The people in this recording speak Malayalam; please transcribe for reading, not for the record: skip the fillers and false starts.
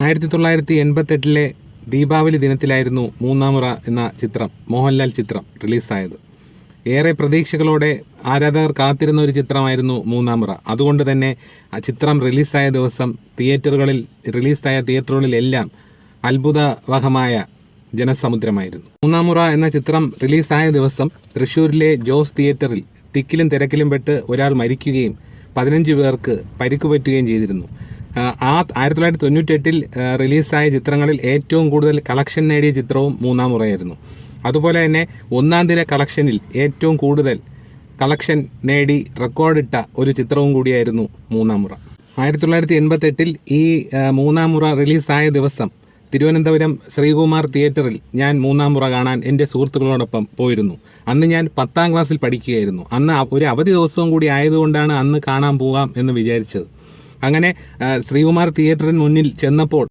1988 ദീപാവലി ദിനത്തിലായിരുന്നു മൂന്നാമുറ എന്ന ചിത്രം, മോഹൻലാൽ ചിത്രം റിലീസായത്. ഏറെ പ്രതീക്ഷകളോടെ ആരാധകർ കാത്തിരുന്ന ഒരു ചിത്രമായിരുന്നു മൂന്നാമുറ. അതുകൊണ്ട് തന്നെ ആ ചിത്രം റിലീസായ ദിവസം റിലീസായ തിയേറ്ററുകളിലെല്ലാം അത്ഭുതവഹമായ ജനസമുദ്രമായിരുന്നു. മൂന്നാമുറ എന്ന ചിത്രം റിലീസായ ദിവസം തൃശ്ശൂരിലെ ജോസ് തിയേറ്ററിൽ തിക്കിലും തിരക്കിലും പെട്ട് ഒരാൾ മരിക്കുകയും 15 പേർക്ക് പരിക്ക് പറ്റുകയും ചെയ്തിരുന്നു. 1998 റിലീസായ ചിത്രങ്ങളിൽ ഏറ്റവും കൂടുതൽ കളക്ഷൻ നേടിയ ചിത്രവും മൂന്നാമുറയായിരുന്നു. അതുപോലെ തന്നെ ഒന്നാം ദിന കളക്ഷനിൽ ഏറ്റവും കൂടുതൽ കളക്ഷൻ നേടി റെക്കോർഡിട്ട ഒരു ചിത്രവും കൂടിയായിരുന്നു മൂന്നാമുറ. 1988 ഈ മൂന്നാമുറ റിലീസായ ദിവസം തിരുവനന്തപുരം ശ്രീകുമാർ തിയേറ്ററിൽ ഞാൻ മൂന്നാമുറ കാണാൻ എൻ്റെ സുഹൃത്തുക്കളോടൊപ്പം പോയിരുന്നു. അന്ന് ഞാൻ 10ാം ക്ലാസ്സിൽ പഠിക്കുകയായിരുന്നു. അന്ന് ഒരു അവധി ദിവസവും കൂടി ആയതുകൊണ്ടാണ് അന്ന് കാണാൻ പോകാം എന്ന് വിചാരിച്ചത്. അങ്ങനെ ശ്രീകുമാർ തിയേറ്ററിന് മുന്നിൽ ചെന്നപ്പോൾ